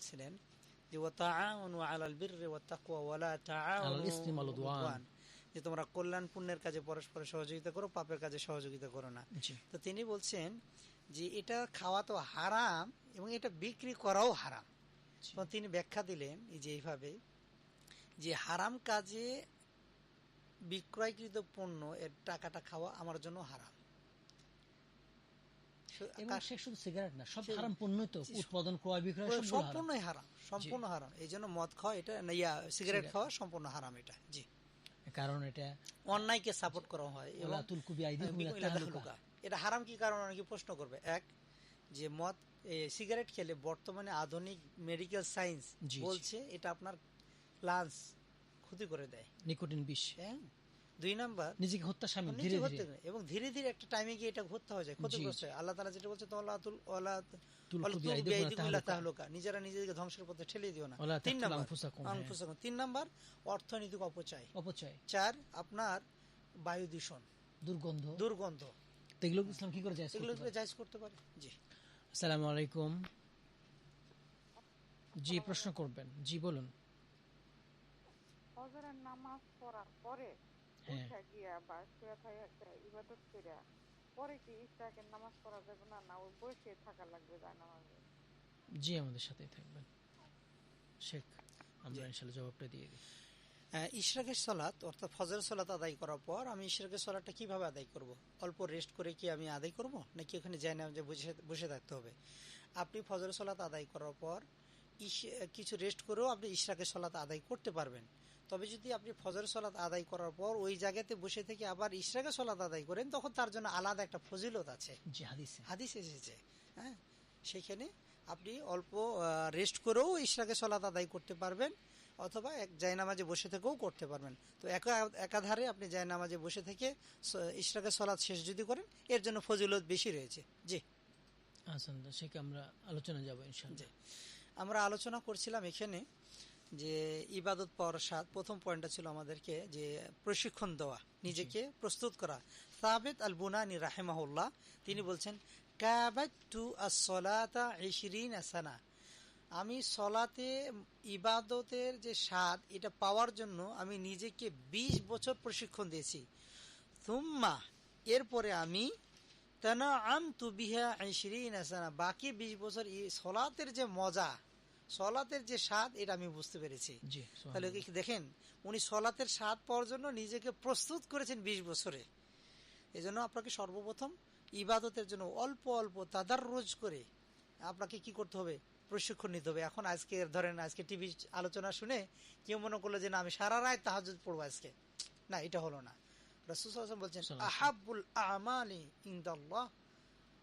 বলছিলেন যে ওয়াতাআউনু আলাল বিররি ওয়াত তাকওয়া ওয়ালা তাআউনু আলাল ইসমি ওয়াল উদওয়ান, যে তোমরা কল্যাণ পুণ্যের কাজে পরস্পর সহযোগিতা করো, পাপের কাজে সহযোগিতা করো না। তো তিনি বলছেন যে এটা খাওয়া তো হারাম এবং এটা বিক্রি করাও হারাম। তো তিনি ব্যাখ্যা দিলেন যে এইভাবে যে হারাম কাজে বিক্রয়কৃত পণ্য এর টাকাটা খাওয়া আমার জন্য হারাম। শুধু সিগারেট না, সব হারাম পণ্যই তো, উৎপাদন ক্রয় বিক্রয় সম্পূর্ণই হারাম, সম্পূর্ণ হারাম। এই জন্য মদ খাওয়া এটা সিগারেট খাওয়া সম্পূর্ণ হারাম এটা। জি, কারণ এটা অন্যায়কে সাপোর্ট করা হয়। এটা হারাম কি কারণ অনেকে প্রশ্ন করবে। এক, যে মদ সিগারেট খেলে বর্তমানে আধুনিক মেডিকেল সায়েন্স বলছে এটা আপনার লাংস ক্ষতি করে দেয়, নিকোটিন বিষ। হ্যাঁ। 2 নাম্বার, নিজেকে হত্যা শামিল, ধীরে ধীরে এবং ধীরে ধীরে একটা টাইমে গিয়ে এটা হত্যা হয়ে যায়, ক্ষতিগ্রস্ত হয়। আল্লাহ তাআলা যেটা বলছে নিজেরা নিজেদেরকে ধ্বংসের পথে ঠেলে দিও না। 3 নাম্বার অর্থনৈতিক অপচয়। 4 আপনার বায়ু দূষণ, দুর্গন্ধ। এগুলো ইসলাম কি করে জায়েজ করতে পারে? জি। আসসালামু আলাইকুম। জি, প্রশ্ন করবেন। জি, বলুন। ফজরের নামাজ পড়ার পরে উঠে গিয়া বা শুয়ে থাকা ইবাদত কইরা পরে কি ইশরাকের নামাজ পড়া যাবে না, না ওই বসে থাকা লাগবে যায় নামাজে? জি, আমাদের সাথেই থাকবেন শেখ, আমরা ইনশাআল্লাহ জবাবটা দিয়ে দিই। ইশরাকের সালাত অর্থাৎ ফজরের সালাত আদায় করার পর আমি ইশরাকের সালাতটা কিভাবে আদায় করব? অল্প রেস্ট করে কি আমি আদায় করব, নাকি ওখানে যাই না যে বসে থাকতে হবে? আপনি ফজরের সালাত আদায় করার পর কিছু রেস্ট করেও আপনি ইশরাকের সালাত আদায় করতে পারবেন। তবে যদি আপনি ফজরের সালাত আদায় করার পর ওই জায়গাতে বসে থেকে আবার ইশরাকের সালাত আদায় করেন, তখন তার জন্য আলাদা একটা ফজিলত আছে, হাদিস এসেছে। হ্যাঁ, সেখানে আপনি অল্প রেস্ট করেও ইশরাকের সালাত আদায় করতে পারবেন, অথবা এক জায়নামাজে বসে থেকেও করতে পারবেন। তো একাধারে আপনি জায়নামাজে বসে থেকে ইশরাকের সালাত শেষ যদি করেন, এর জন্য ফজিলত বেশি রয়েছে। জি, সেটা আমরা আলোচনা যাব ইনশাআল্লাহ। আমরা আলোচনা করছিলাম এখানে যে ইবাদত পাওয়ার স্বাদ। প্রথম পয়েন্টটা ছিল আমাদেরকে যে প্রশিক্ষণ দেওয়া, নিজেকে প্রস্তুত করা। সাবিত আল বুনানি রাহিমাহুল্লাহ তিনি বলছেন, কাবাতু আস-সালাতা 20 সানা, আমি সলাতে ইবাদতের যে স্বাদ এটা পাওয়ার জন্য আমি নিজেকে 20 বছর প্রশিক্ষণ দিয়েছি। সুম্মা, এরপরে আমি তানাআমতু বিহা 20 সানা, বাকি 20 বছর এই সলাতের যে মজা, সলাতের যে স্বাদ এটা আমি বুঝতে পেরেছি। তাহলে দেখেন, উনি সলাতের স্বাদ পাওয়ার জন্য নিজেকে প্রস্তুত করেছেন 20 বছরে। এই জন্য আপনাকে সর্বপ্রথম ইবাদতের জন্য অল্প অল্প তাদাররুজ করে আপনাকে কি করতে হবে? প্রশিক্ষণ নিতে হবে। এখন আজকে ধরেন আজকে টিভি আলোচনা শুনে কেউ মনে করলো যে না আমি সারা রাত তাহাজ্জুদ পড়বো আজকে, না, এটা হলো না। রাসূল সাল্লাল্লাহু আলাইহি ওয়াসাল্লাম বলছেন, আহাব্বুল আমালি ইনদাল্লাহ,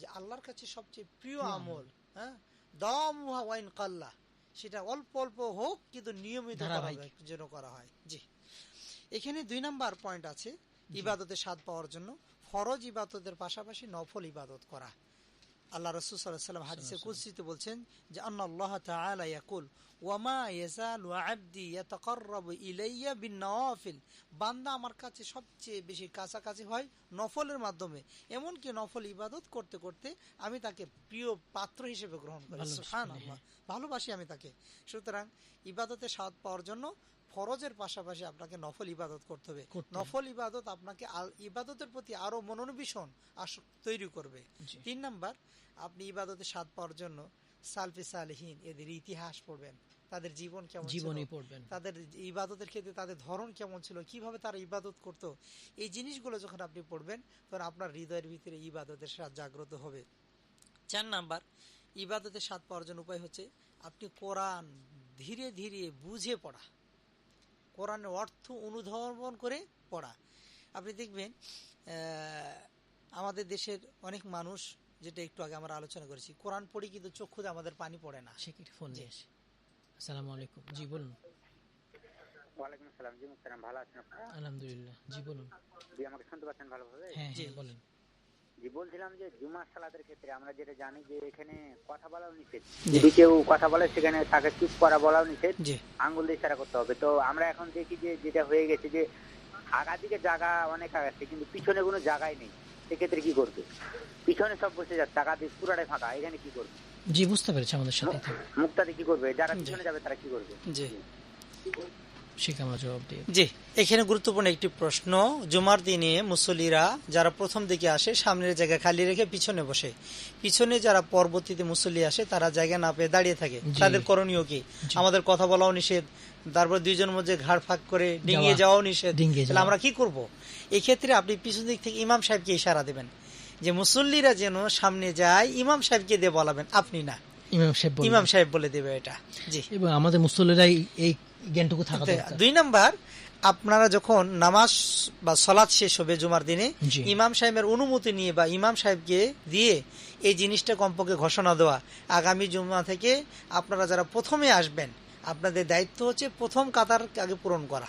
যে আল্লাহর কাছে সবচেয়ে প্রিয় আমল, হ্যাঁ, দামুহা ওয়াইন কাল্লা, সেটা অল্প অল্প হোক কিন্তু নিয়মিত যেন করা হয়। জি, এখানে 2 নাম্বার পয়েন্ট আছে ইবাদতের স্বাদ পাওয়ার জন্য। ফরজ ইবাদতের পাশাপাশি নফল ইবাদত করা। আল্লাহ রাসূল সাল্লাল্লাহু আলাইহি ওয়াসাল্লাম হাদিসে কুদসিতে বলছেন যে আল্লাহ তাআলা ইয়াকুল ওয়ামা ইয়াজালু আবদি ইয়াতাকাররাবু ইলাইয়া বিন-নওয়াফিল, বান্দা আমার কাছে সবচেয়ে বেশি কাছাকাছি হয় নফলের মাধ্যমে, এমনকি নফল ইবাদত করতে করতে আমি তাকে প্রিয় পাত্র হিসেবে গ্রহণ করি। সুবহানাল্লাহ, ভালোবাসি আমি তাকে। সুতরাং ইবাদতের স্বাদ পাওয়ার জন্য ফরজের পাশাপাশি আপনাকে নফল ইবাদত করতে হবে। নফল ইবাদত আপনাকে ইবাদতের প্রতি আরো মনোনিবেশন তৈরি করবে। 3 নাম্বার, আপনি ইবাদতের স্বাদ পাওয়ার জন্য সালফে সালেহিন এদের ইতিহাস পড়বেন, তাদের জীবন কেমন ছিল, তাদের ইবাদতের ক্ষেত্রে তাদের ধরন কেমন ছিল, কিভাবে তারা ইবাদত করত। এই জিনিসগুলো যখন আপনি পড়বেন তখন আপনার হৃদয়ের ভিতরে ইবাদতের স্বাদ জাগ্রত হবে। 4 নাম্বার, ইবাদতের স্বাদ পাওয়ার জন্য উপায় হচ্ছে আপনি কোরআন ধীরে ধীরে বুঝে পড়া, কোরআনের অর্থ অনুধাবন করে পড়া। আপনি দেখবেন আমাদের দেশের অনেক মানুষ, যেটা একটু আগে আমরা আলোচনা করেছি, কোরআন পড়ি কিন্তু চক্ষুতে আমাদের পানি পড়ে না। আসসালামু আলাইকুম। জি, বলুন। ওয়ালাইকুম আসসালাম। জি মুহতারাম, ভালো আছেন আপনারা? আলহামদুলিল্লাহ। জি, বলুন। জি, আমাকে শুনতে পাচ্ছেন ভালোভাবে? হ্যাঁ, জি বলেন। জি, বলছিলাম যে জুমার সালাতের ক্ষেত্রে আমরা যেটা জানি যে এখানে কথা বলাও নিষেধ, যদি কেউ কথা বলে সেখানে তাকে চুপ করা বলাও নিষেধ, আঙ্গুল দিয়ে ইশারা করতে হবে। তো আমরা এখন দেখি যে যেটা হয়ে গেছে যে আগাদিকে জায়গা অনেক আছে কিন্তু পিছনে কোনো জায়গাই নেই, সেক্ষেত্রে কি করবে? পিছনে সব বসে যাচ্ছে, আগাদিক পুরাটাই ফাঁকা, এখানে কি করবে? জি বুঝতে পেরেছি, আমাদের সাথেই থাকবে। মুক্তাদি কি করবে, যারা পিছনে যাবে তারা কি করবে? জি শেখ আমরা জবাব দিয়ে জি, এখানে গুরুত্বপূর্ণ একটি প্রশ্ন। জুমার দিনে মুসল্লিরা যারা প্রথম দিকে আসে সামনের জায়গা খালি রেখে পিছনে বসে, পিছনে যারা পরবর্তীতে মুসল্লি আসে তারা জায়গা না পেয়ে দাঁড়িয়ে থাকে, তাদের করণীয় কি? আমাদের কথা বলাও নিষেধ, তারপর দুইজনের মধ্যে ঘাড় ফাঁক করে ডিঙিয়ে যাওয়াও নিষেধ, তাহলে আমরা কি করব? এই ক্ষেত্রে আপনি পিছন দিক থেকে ইমাম সাহেবকে ইশারা দেবেন যে মুসল্লিরা যেন সামনে যায়, ইমাম সাহেবকে দিয়ে বলাবেন, আপনি না, ইমাম সাহেব বলে দেবে এটা। জি, এবং আমাদের মুসল্লিরাই এই জ্ঞানটুকু থাকা দরকার। 2 নাম্বার, আপনারা যখন নামাজ বা সালাত শেষ হবে জুমার দিনে, ইমাম সাহেবের অনুমতি নিয়ে বা ইমাম সাহেবকে দিয়ে এই জিনিসটা কমপক্ষে ঘোষণা দেওয়া, আগামী জুমা থেকে আপনারা যারা প্রথমে আসবেন আপনাদের দায়িত্ব হচ্ছে প্রথম কাতার আগে পূরণ করা।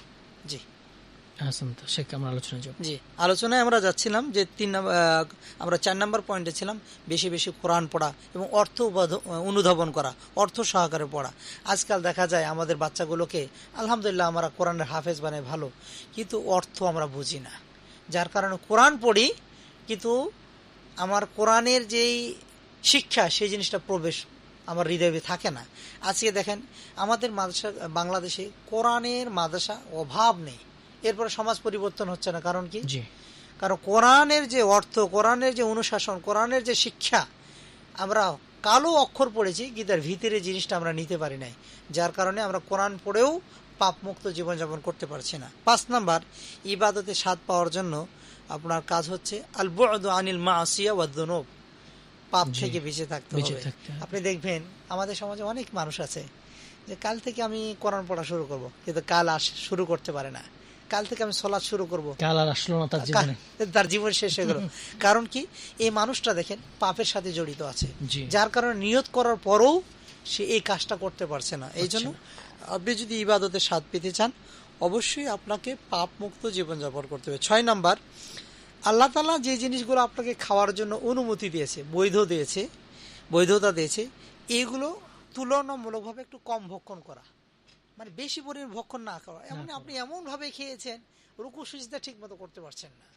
জি জি, আলোচনায় আমরা যাচ্ছিলাম যে আমরা 4 নম্বর পয়েন্টে ছিলাম, বেশি বেশি কোরআন পড়া এবং অর্থ অনুধাবন করা, অর্থ সহকারে পড়া। আজকাল দেখা যায় আমাদের বাচ্চাগুলোকে আলহামদুলিল্লাহ আমরা কোরআনের হাফেজ বানাই ভালো, কিন্তু অর্থ আমরা বুঝি না, যার কারণে কোরআন পড়ি কিন্তু আমার কোরআনের যেই শিক্ষা সেই জিনিসটা প্রবেশ আমার হৃদয়ে থাকে না। আজকে দেখেন আমাদের মাদ্রাসা, বাংলাদেশে কোরআনের মাদ্রাসা অভাব নেই, এরপরে সমাজ পরিবর্তন হচ্ছে না। কারণ কি? কারণ কোরআনের যে অর্থ, কোরআনের যে অনুশাসন, কোরআনের যে শিক্ষা, আমরা কালো অক্ষর পড়েছি কিন্তু তার ভিতরে জিনিসটা আমরা নিতে পারি নাই, যার কারণে আমরা কোরআন পড়েও পাপমুক্ত জীবনযাপন করতে পারছি না। 5 নাম্বার, ইবাদতে স্বাদ পাওয়ার জন্য আপনার কাজ হচ্ছে আল বু'দু আনিল মাসিয়া ওয়াদ যুনুব, পাপ থেকে বেঁচে থাকতে হবে। আপনি দেখবেন আমাদের সমাজে অনেক মানুষ আছে যে কাল থেকে আমি কোরআন পড়া শুরু করব, কিন্তু কাল শুরু করতে পারে না। কাল থেকে আমি সালাত শুরু করব, কাল আর আসলো না, তার জীবন শেষ হয়ে গেল। কারণ কি? এই মানুষটা দেখেন পাপের সাথে জড়িত আছে, যার কারণে নিয়ত করার পরেও সে এই কাজটা করতে পারছে না। এই জন্য আপনি যদি ইবাদতের স্বাদ পেতে চান অবশ্যই আপনাকে পাপ মুক্ত জীবনযাপন করতে হবে। 6 নাম্বার, আল্লাহ তাআলা যে জিনিসগুলো আপনাকে খাওয়ার জন্য অনুমতি দিয়েছে, বৈধতা দিয়েছে, এইগুলো তুলনামূলকভাবে একটু কম ভক্ষণ করা, মানে বেশি পরিমাণ ভক্ষণ না করা। আপনি এমন ভাবে খেয়েছেন, রুকু সিজদা ঠিক মতো করতে পারছেন না,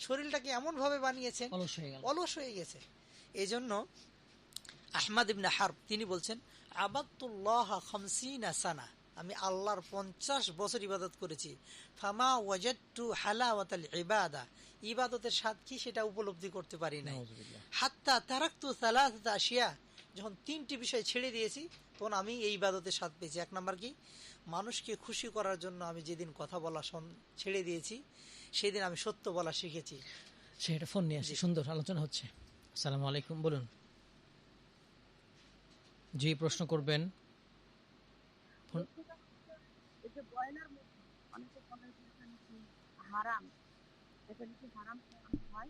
শরীরটাকে এমন ভাবে বানিয়েছেন অলস হয়ে গেছে। এই জন্য আহমদ ইবনে হারব তিনি বলছেন, আবাদতুল্লাহ 50 সানা, আমি আল্লাহর 50 বছর ইবাদত করেছি, ফামা ওয়াজাদতু হালাওয়াতাল ইবাদা, ইবাদতের স্বাদ কি সেটা উপলব্ধি করতে পারি নাই, হাত্তা তারাকতু সালাসাতা আশিয়া, যখন 3টি বিষয় ছেড়ে দিয়েছি তখন আমি এই ইবাদতের স্বাদ পেয়েছি। 1 নাম্বার কি? মানুষকে খুশি করার জন্য আমি যেদিন কথা বলা ছেড়ে দিয়েছি সেদিন আমি সত্য বলা শিখেছি। সেটা ফোন নিয়ে আসি, সুন্দর আলোচনা হচ্ছে। আসসালামু আলাইকুম, বলুন। জি, প্রশ্ন করবেন।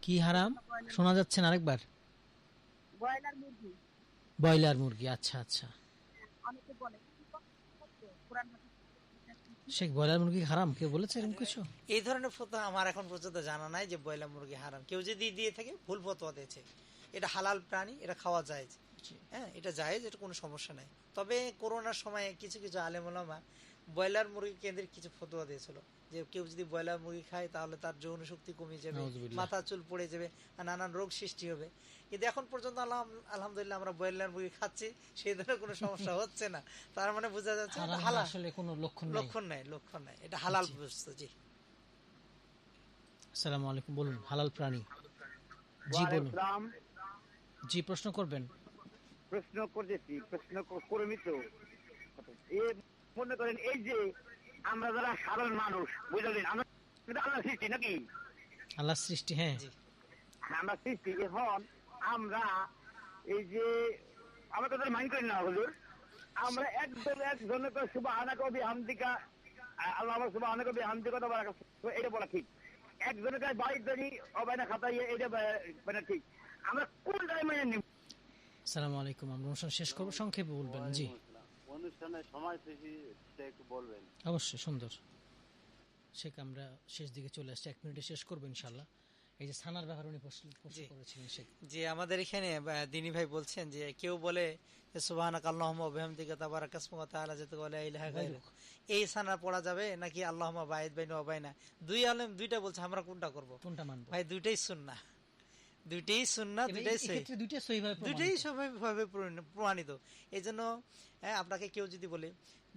কি হারাম শোনা যাচ্ছে না, আরেকবার। ব্রয়লার মুরগি, আচ্ছা আচ্ছা। শেখ, ব্রয়লার মুরগি হারাম কেউ বলেছে এরকম কিছু? এই ধরনের ফতোয়া আমার এখন পর্যন্ত জানা নাই যে ব্রয়লার মুরগি হারাম। কেউ যদি দিয়ে থাকে ভুল ফতোয়া দিয়েছে। এটা হালাল প্রাণী, এটা খাওয়া যায়, হ্যাঁ এটা জায়েজ, এটা কোনো সমস্যা নাই। তবে করোনার সময় কিছু কিছু আলেম ওলামা ব্রয়লার মুরগি কেন্দ্রিক কিছু ফতোয়া দিয়েছিল যে কেউ যদি ব্রয়লার মুরগি খায় তাহলে তার যৌন শক্তি কমে যাবে, মাথা চুল পড়ে যাবে, নানান রোগ সৃষ্টি হবে। কিন্তু এখন পর্যন্ত আলহামদুলিল্লাহ আমরা ব্রয়লার মুরগি খাচ্ছি, সেই ধরনের কোনো সমস্যা হচ্ছে না। তার মানে বোঝা যাচ্ছে হালাল, আসলে কোনো লক্ষণ নাই, এটা হালাল বস্তু। জি, আসসালামু আলাইকুম, বলুন। হালাল প্রাণী, জি বলুন। জি, প্রশ্ন করবেন। প্রশ্ন করতেছি, প্রশ্ন করবি তো। মনে করেন এই যে আমরা যারা সাধারণ মানুষ, বুঝলেন, আমরা আল্লাহ সৃষ্টি নাকি? আল্লাহ সৃষ্টি, হ্যাঁ আমরা সৃষ্টি। এখন আমরা এই যে আমরা তাদের মাইন্ড করি না হুজুর, আমরা একজনের তো সুবহানাকা ওয়া বিহামদিকা, আল্লাহ সুবহানাকা ওয়া বিহামদিকা এটা বলা ঠিক। একজনের কাছে বাইক ধরি অবায়না খাতাই, এটা মানে ঠিক। আমরা কোন টাইমে নিব? আসসালামু আলাইকুম, আমরা অনুষ্ঠান শেষ করব, সংক্ষেপে বলবেন। জি, অনুষ্ঠানের সময় থেকে একটু বলবেন। অবশ্যই, সুন্দর। শেখ, আমরা শেষ দিকে চলে আসছি, 1 মিনিটে শেষ করবো ইনশাআল্লাহ। এই যে ছানার ব্যাপারে উনি প্রশ্ন করেছিলেন শেখ। জি, আমাদের এখানে দিনী ভাই বলছেন যে কেউ বলে সুবহানাকাল্লাহুম্মা ওয়া বিহামদিকা তাবারাকাসমুকা ওয়া তাআলা জাতুকা ওয়া লা ইলাহা গায়রুক, এই ছানা পড়া যাবে নাকি আল্লাহুম্মা বাঈদ বাইনা ওয়া বাইনা? দুই আলেম দুইটা বলছে, আমরা কোনটা করব? কোনটা মানব? ভাই দুইটাই সুন্নাহ, দুইটাই সুন্নাত, দুইটাই সহিহ, এক্ষেত্রে দুইটা সহিভাবে দুইটাই সহিভাবে প্রমাণিত। এই জন্য আপনাকে কেউ যদি বলে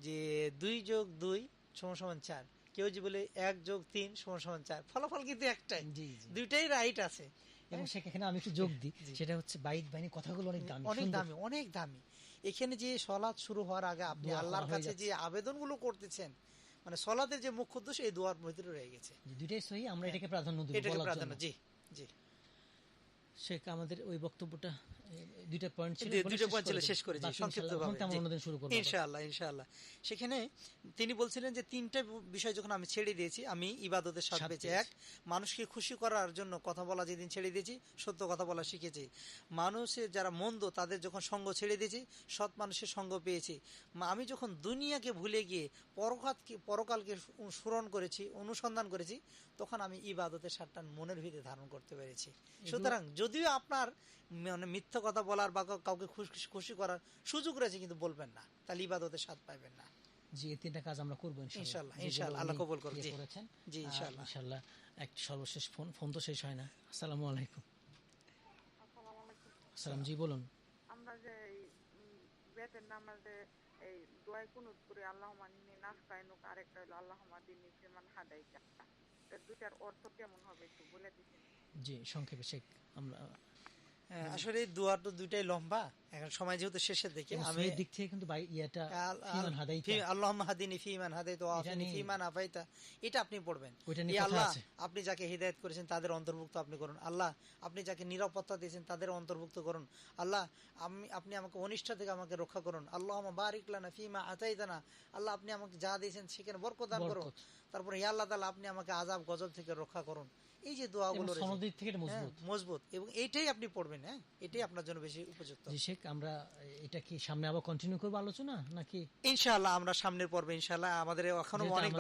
যে 2+2 = 4, কেউ যদি বলে 1+3 = 4, ফলাফল কিন্তু একটাই, দুইটাই রাইট আছে। এবং সেখানে আমি একটু যোগ দিই, সেটা হচ্ছে বাইক বাহিনী কথাগুলো অনেক দামি, অনেক দামি, অনেক দামি। এখানে যে সলাৎ শুরু হওয়ার আগে আপনি আল্লাহর কাছে যে আবেদনগুলো করতেছেন, মানে সলাতের যে মুখ্য উদ্দেশ্য এই দোয়ার ভিতরে রয়ে গেছে। দুইটাই সহি, আমরা এটাকে প্রাধান্য দেব, এটাকে প্রাধান্য। জি জি। শেখ আমাদের ওই বক্তব্যটা দুইটা পয়েন্ট ছিল, শেষ করে সংক্ষিপ্তভাবে ইনশাআল্লাহ ইনশাআল্লাহ। সেখানে তিনি বলছিলেন যে 3টা বিষয় যখন আমি ছেড়ে দিয়েছি, আমি ইবাদতের স্বাদ পেয়েছি। 1, মানুষকে খুশি করার জন্য কথা বলা যেদিন ছেড়ে দিয়েছি, সত্য কথা বলা শিখেছি। মানুষের যারা মন্দ তাদের যখন সঙ্গ ছেড়ে দিয়েছি, সৎ মানুষের সঙ্গ পেয়েছি। আমি যখন দুনিয়াকে ভুলে গিয়ে পরকালকে স্মরণ করেছি, অনুসন্ধান করেছি, তখন আমি ইবাদতের স্বাদটা মনের ভিতরে ধারণ করতে পেরেছি। সুতরাং যদিও আপনার মানে মিথ্যা কথা বলার বা কাউকে খুশি করার সুযোগ রয়েছে, কিন্তু বলবেন না, তাহলে ইবাদতের স্বাদ পাইবেন না। জি, এই 3টা কাজ আমরা করব ইনশাআল্লাহ ইনশাআল্লাহ, আল্লাহ কবুল করুন। জি ইনশাআল্লাহ ইনশাআল্লাহ। একটা সর্বশেষ ফোন তো শেষ হয় না। আসসালামু আলাইকুম। আসসালাম, জি বলুন। আমরা যে বেতের নামাজে এই দোয়া কুনুত করে আল্লাহুম্মা ইন্নী নাস্তাইনুকা, আরেকটা হলো আল্লাহুম্মা দিনী ফিমান হাদাইতা, দুটার অর্থ কেমন হবে একটু বলে দিবেন? জি, সংক্ষেপে শেখ। আমরা আসলে দোয়া তো দুইটাই লম্বা, এখন সময় যেহেতু শেষের দিকে, আমি দিক থেকে কিন্তু ইয়াটা ফিমান হাদাইতা, আল্লাহুম্মা হাদিনি ফিমান হাদাইতা ওয়া আফিনি ফিমান আফাইতা, এটা আপনি পড়বেন। আল্লাহ আপনি যাকে হিদায়াত করেছেন তাদের অন্তর্ভুক্ত আপনি করুন। আল্লাহ আপনি যাকে নিরাপত্তা দিয়েছেন তাদের অন্তর্ভুক্ত করুন। আল্লাহ আপনি আমাকে অনিষ্টা থেকে আমাকে রক্ষা করুন। আল্লাহুম্মা বারিক লানা ফিমা আতাইতানা, আল্লাহ আপনি আমাকে যা দিয়েছেন সেখানে বরকত দান করুন। তারপরে হে আল্লাহ তাআলা আপনি আমাকে আযাব গজব থেকে রক্ষা করুন। এই যে দোয়াগুলো মজবুত, এবং এইটাই আপনি পড়বেন। হ্যাঁ, এটাই আপনার জন্য বেশি উপযুক্ত। জি শেখ, আমরা এটা কি সামনে আবার কন্টিনিউ করব আলোচনা নাকি? ইনশাআল্লাহ আমরা সামনের পর্বে ইনশাআল্লাহ, আমাদের এখনো অনেক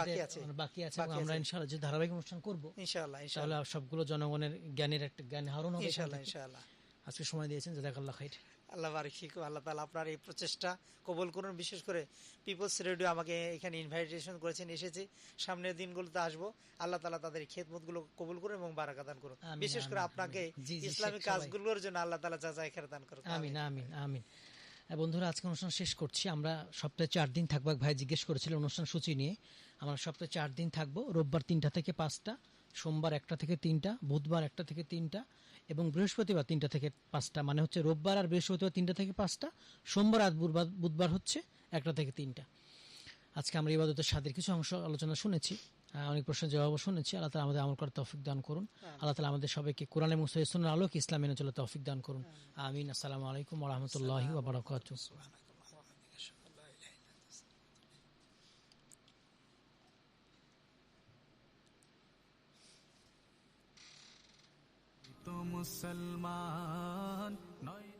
বাকি আছে, আমরা ইনশাআল্লাহ যে ধারাবাহিক অনুষ্ঠান করব ইনশাআল্লাহ, সবগুলো জনগণের জ্ঞানের একটা জ্ঞান আহরণ হবে ইনশাআল্লাহ। আজকে সময় দিয়েছেন, জাযাকাল্লাহ খাইর। আল্লাহ বারিক ফিক। আল্লাহ তাআলা আপনার এই প্রচেষ্টা কবুল করুন। বিশেষ করে পিপলস রেডিও আমাকে এখানে ইনভাইটেশন করেছেন, এসেছি, সামনের দিনগুলোতে আসবো। আল্লাহ তাআলা তাদের খেদমতগুলো কবুল করুন এবং বারাকা দান করুন। বিশেষ করে আপনাকে ইসলামিক কাজগুলোর জন্য আল্লাহ তাআলা জাযায়ে খায়র দান করুন। আমিন আমিন আমিন। বন্ধুরা, আজকে অনুষ্ঠান শেষ করছি। আমরা সপ্তাহে 4 দিন থাকবো। ভাই জিজ্ঞেস করেছিলেন অনুষ্ঠান সূচি নিয়ে। আমরা সপ্তাহে 4 দিন থাকবো। রোববার 3টা থেকে 5টা, সোমবার 1টা থেকে 3টা, বুধবার 1টা থেকে 3টা এবং বৃহস্পতিবার 3টা থেকে 5টা। মানে হচ্ছে রোববার আর বৃহস্পতিবার 3টা থেকে 5টা, সোমবার আর বুধবার হচ্ছে 1টা থেকে 3টা। আজকে আমরা ইবাদতের স্বাদের কিছু অংশ আলোচনা শুনেছি, অনেক প্রশ্নের জবাবও শুনেছি। আল্লাহ তাআলা আমাদের আমল করার তৌফিক দান করুন। আল্লাহ তাআলা আমাদের সবাইকে কোরআন এবং সুন্নাহর আলোকে ইসলাম মেনে চলার তৌফিক দান করুন। আমিন। আসসালামু আলাইকুম ওয়া রাহমাতুল্লাহি ওয়া বারাকাতুহু। তো মুসলমান নয়।